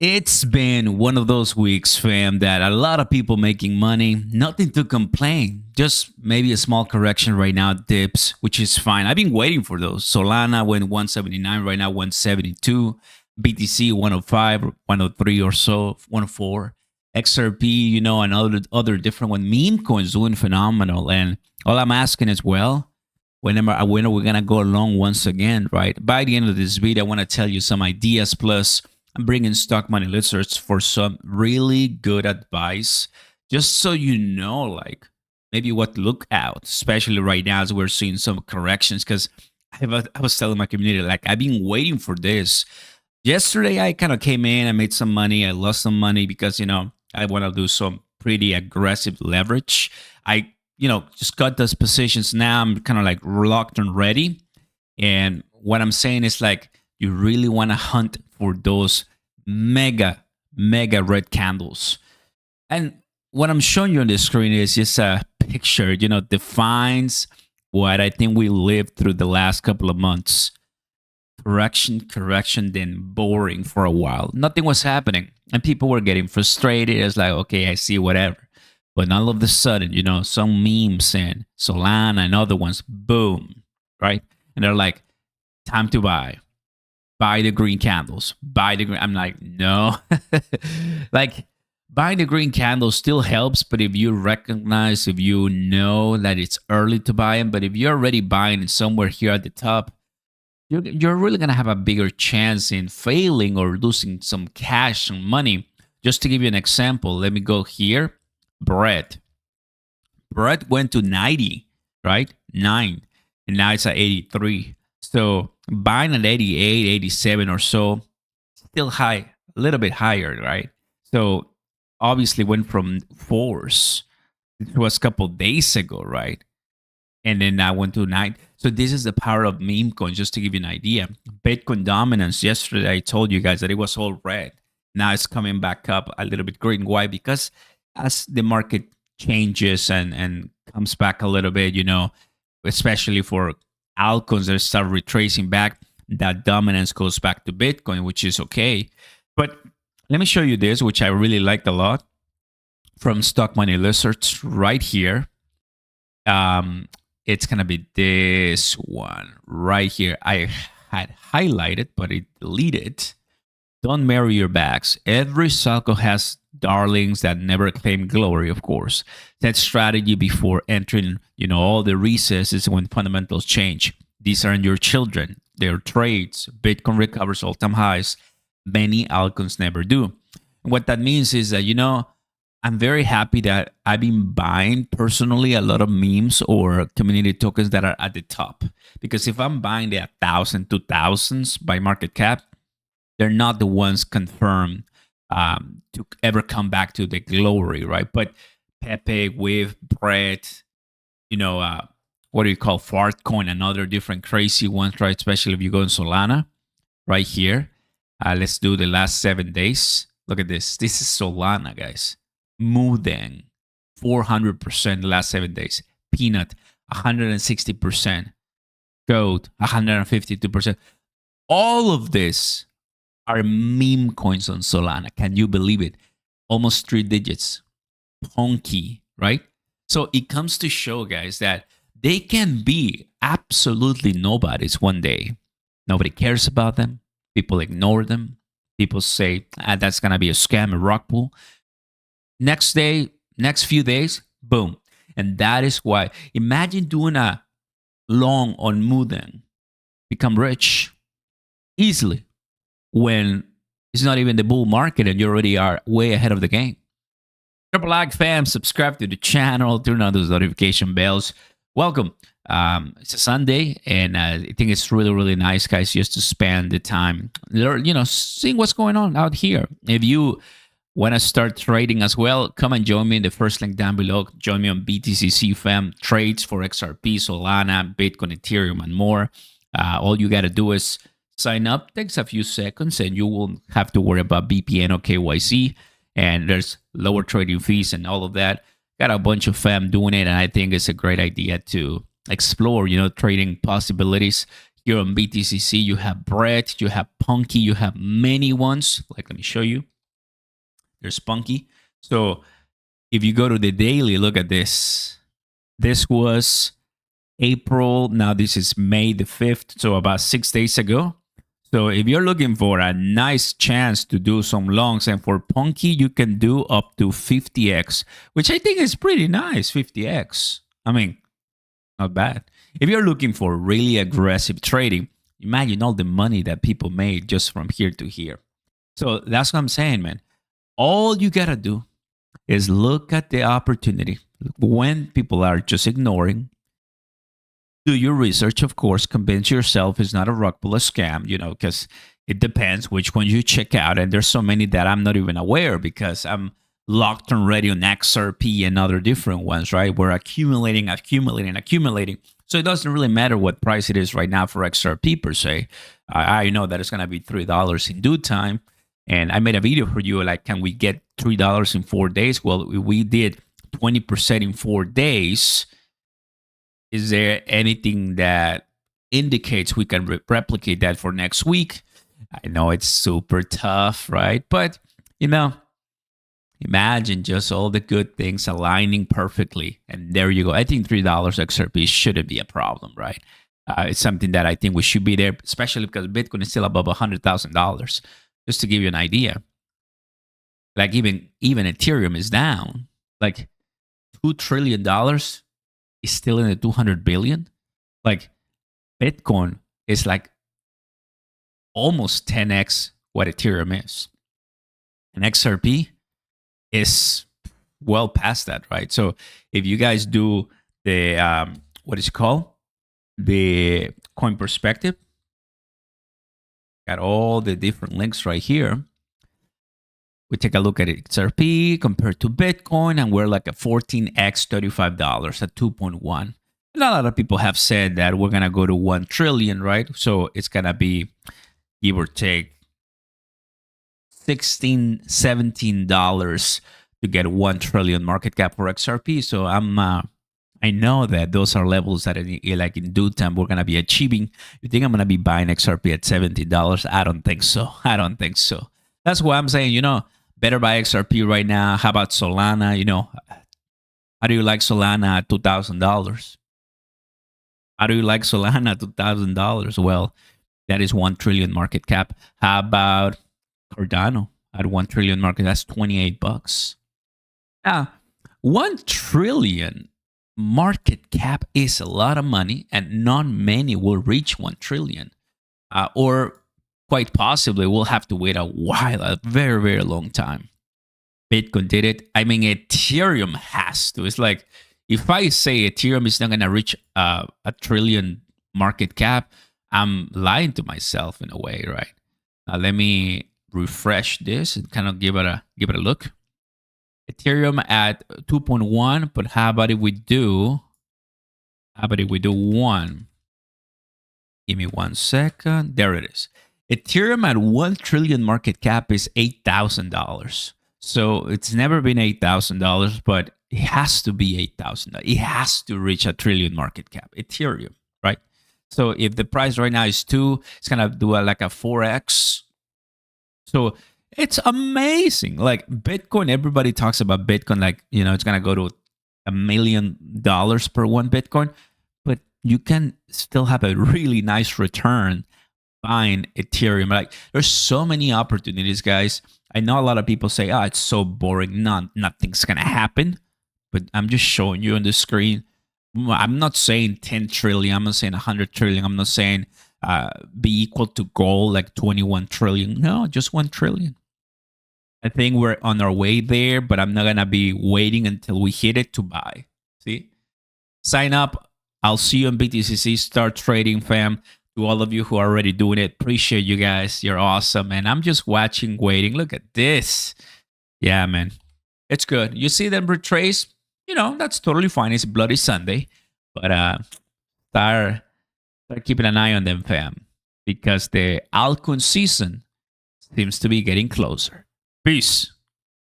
It's been one of those weeks, fam, that a lot of people making money, nothing to complain. Just maybe a small correction right now, dips, which is fine. I've been waiting for those. Solana went 179, right now 172. BTC 105, 103 or so, 104. XRP, and other different one. Meme coins doing phenomenal. And all I'm asking is, well, when are we gonna go along once again, right? By the end of this video, I want to tell you some ideas. Plus, I'm bringing stock money lizards for some really good advice, just so you know, like maybe what to look out, especially right now as we're seeing some corrections. Because I was telling my community, like I've been waiting for this. Yesterday, I kind of came in, I made some money, I lost some money because I want to do some pretty aggressive leverage. I just cut those positions. Now I'm kind of like locked and ready. And what I'm saying is like you really want to hunt for those mega, mega red candles. And what I'm showing you on the screen is just a picture, defines what I think we lived through the last couple of months. Correction, then boring for a while. Nothing was happening. And people were getting frustrated. It's like, okay, I see whatever. But all of a sudden, some memes and Solana and other ones, boom, right? And they're like, time to buy. Buy the green candles. Buy the green. I'm like, no. Like, buying the green candles still helps, but if you recognize, if you know that it's early to buy them, but if you're already buying it somewhere here at the top, you're really going to have a bigger chance in failing or losing some cash and money. Just to give you an example, let me go here. Bread went to 90, right? 9. And now it's at 83. So buying at 88, 87 or so, still high, a little bit higher, right? So obviously went from 4s. It was a couple days ago, right? And then I went to 9. So this is the power of meme coins, just to give you an idea. Bitcoin dominance, yesterday I told you guys that it was all red. Now it's coming back up a little bit green. Why? Because as the market changes and comes back a little bit, especially for altcoins that start retracing back, that dominance goes back to Bitcoin, which is okay. But let me show you this, which I really liked a lot from Stock Money Lizards right here. It's going to be this one right here. I had highlighted, but it deleted. Don't marry your bags. Every cycle has darlings that never claim glory, of course. That strategy before entering, all the recesses when fundamentals change. These aren't your children. They're trades. Bitcoin recovers all-time highs. Many altcoins never do. And what that means is that, I'm very happy that I've been buying personally a lot of memes or community tokens that are at the top. Because if I'm buying the 1,000, 2,000s by market cap, they're not the ones confirmed to ever come back to the glory, right? But Pepe, with Bread, what do you call Fartcoin and other different crazy ones, right? Especially if you go in Solana, right here. Let's do the last 7 days. Look at this. This is Solana, guys. Mudeng, 400% the last 7 days. Peanut, 160%. Goat, 152%. All of this are meme coins on Solana. Can you believe it? Almost 3 digits. Honky, right? So it comes to show, guys, that they can be absolutely nobodies one day. Nobody cares about them. People ignore them. People say, that's going to be a scam, a rock pool. Next few days, boom. And that is why, imagine doing a long on Mudeng, become rich easily when it's not even the bull market and you already are way ahead of the game. Triple like fam, subscribe to the channel, turn on those notification bells. Welcome. It's a Sunday, and I think it's really, really nice, guys, just to spend the time, seeing what's going on out here. If you want to start trading as well, come and join me in the first link down below. Join me on BTCC fam, trades for XRP, Solana, Bitcoin, Ethereum, and more. All you got to do is sign up. Takes a few seconds, and you won't have to worry about BPN or KYC. And there's lower trading fees and all of that. Got a bunch of fam doing it, and I think it's a great idea to explore, trading possibilities. Here on BTCC, you have Bread, you have Punky, you have many ones. Like, let me show you. They're spunky. So if you go to the daily, look at this. This was April. Now this is May the 5th. So about 6 days ago. So if you're looking for a nice chance to do some longs, and for punky, you can do up to 50x, which I think is pretty nice. 50x. I mean, not bad. If you're looking for really aggressive trading, imagine all the money that people made just from here to here. So that's what I'm saying, man. All you gotta do is look at the opportunity when people are just ignoring. Do your research, of course. Convince yourself it's not a rug pull, a scam, because it depends which one you check out. And there's so many that I'm not even aware because I'm locked already on XRP and other different ones, right? We're accumulating. So it doesn't really matter what price it is right now for XRP per se. I know that it's going to be $3 in due time. And I made a video for you, like, can we get $3 in 4 days? Well, we did 20% in 4 days. Is there anything that indicates we can replicate that for next week? I know it's super tough, right? But, imagine just all the good things aligning perfectly. And there you go. I think $3 XRP shouldn't be a problem, right? It's something that I think we should be there, especially because Bitcoin is still above $100,000. Just to give you an idea, like even Ethereum is down. Like $2 trillion is still in the 200 billion. Like Bitcoin is like almost 10x what Ethereum is. And XRP is well past that, right? So if you guys do the, what is it called? The coin perspective, got all the different links right here. We take a look at XRP compared to Bitcoin, and we're like a 14x $35 at 2.1. And a lot of people have said that we're going to go to 1 trillion, right? So it's going to be, give or take, $16, $17 to get 1 trillion market cap for XRP. So I know that those are levels that like in due time we're going to be achieving. You think I'm going to be buying XRP at $70? I don't think so. That's why I'm saying, better buy XRP right now. How about Solana? How do you like Solana at $2,000? How do you like Solana at $2,000? Well, that is 1 trillion market cap. How about Cardano at 1 trillion market? That's $28. Now, 1 trillion market cap is a lot of money, and not many will reach 1 trillion. Or quite possibly we'll have to wait a while, a very, very long time. Bitcoin did it. I mean, Ethereum has to. It's like, if I say Ethereum is not going to reach a trillion market cap, I'm lying to myself in a way, right? Let me refresh this and kind of give it a look. Ethereum at 2.1, but how about if we do 1? Give me 1 second. There it is. Ethereum at 1 trillion market cap is $8,000. So it's never been $8,000, but it has to be $8,000. It has to reach a trillion market cap. Ethereum, right? So if the price right now is 2, it's gonna do like a 4x. So it's amazing. Like Bitcoin, everybody talks about Bitcoin like, it's going to go to $1 million per 1 Bitcoin, but you can still have a really nice return buying Ethereum. Like there's so many opportunities, guys. I know a lot of people say, it's so boring. Nothing's going to happen, but I'm just showing you on the screen. I'm not saying 10 trillion. I'm not saying 100 trillion. I'm not saying be equal to gold, like 21 trillion. No, just 1 trillion. I think we're on our way there, but I'm not going to be waiting until we hit it to buy. See? Sign up. I'll see you on BTCC. Start trading, fam. To all of you who are already doing it, appreciate you guys. You're awesome. And I'm just watching, waiting. Look at this. Yeah, man. It's good. You see them retrace? That's totally fine. It's Bloody Sunday. But start keeping an eye on them, fam. Because the altcoin season seems to be getting closer. Peace.